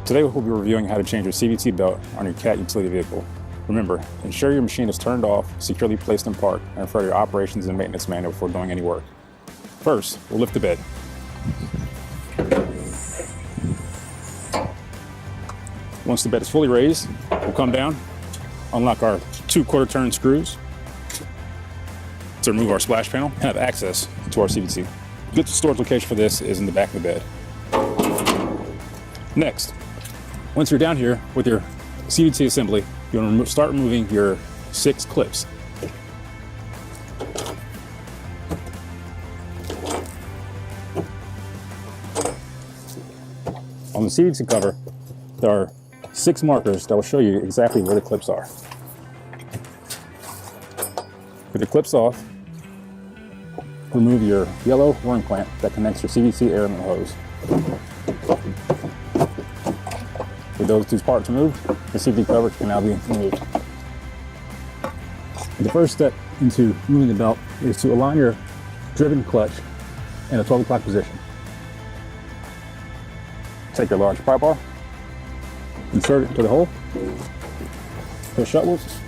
Today we'll be reviewing how to change your CVT belt on your Cat utility vehicle. Remember, ensure your machine is turned off, securely placed in park, and refer to your operations and maintenance manual before doing any work. First, we'll lift the bed. Once the bed is fully raised, we'll come down, unlock our 2 quarter-turn screws to remove our splash panel and have access to our CVT. A good storage location for this is in the back of the bed. Next, once you're down here with your CVT assembly, you want to start removing your 6 clips. On the CVT cover, there are 6 markers that will show you exactly where the clips are. With the clips off, remove your yellow worm clamp that connects your CVT air inlet hose. With those 2 parts removed, the CVT cover can now be removed. The first step into moving the belt is to align your driven clutch in a 12 o'clock position. Take your large pry bar, insert it into the hole, push upwards.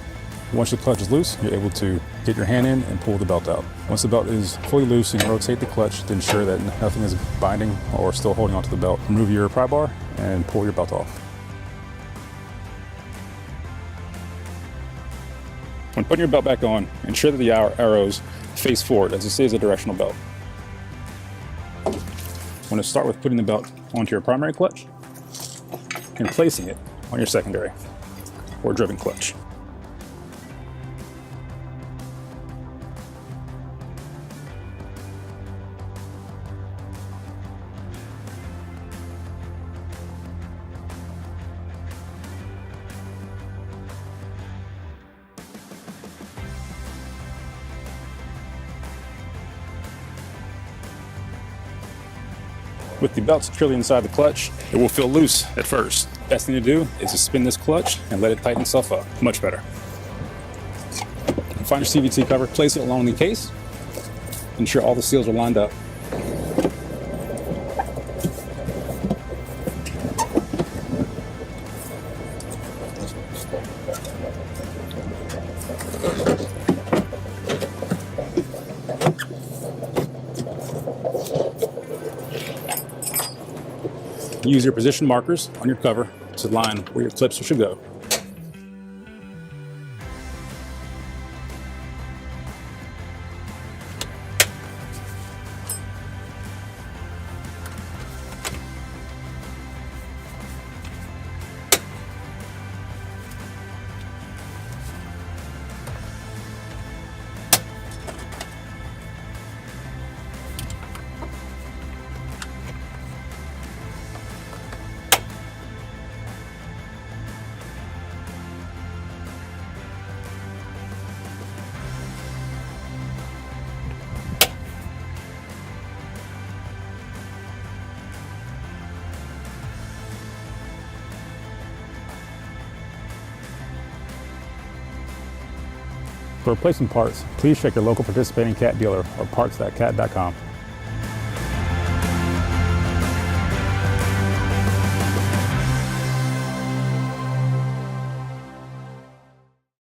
Once the clutch is loose, you're able to get your hand in and pull the belt out. Once the belt is fully loose, you can rotate the clutch to ensure that nothing is binding or still holding onto the belt. Remove your pry bar and pull your belt off. When putting your belt back on, ensure that the arrows face forward as this is a directional belt. I'm going to start with putting the belt onto your primary clutch and placing it on your secondary or driven clutch. With the belt securely inside the clutch, it will feel loose at first. Best thing to do is to spin this clutch and let it tighten itself up. Much better. Find your CVT cover, place it along the case. Ensure all the seals are lined up. Use your position markers on your cover to line where your clips should go. For replacement parts, please check your local participating Cat dealer or parts.cat.com.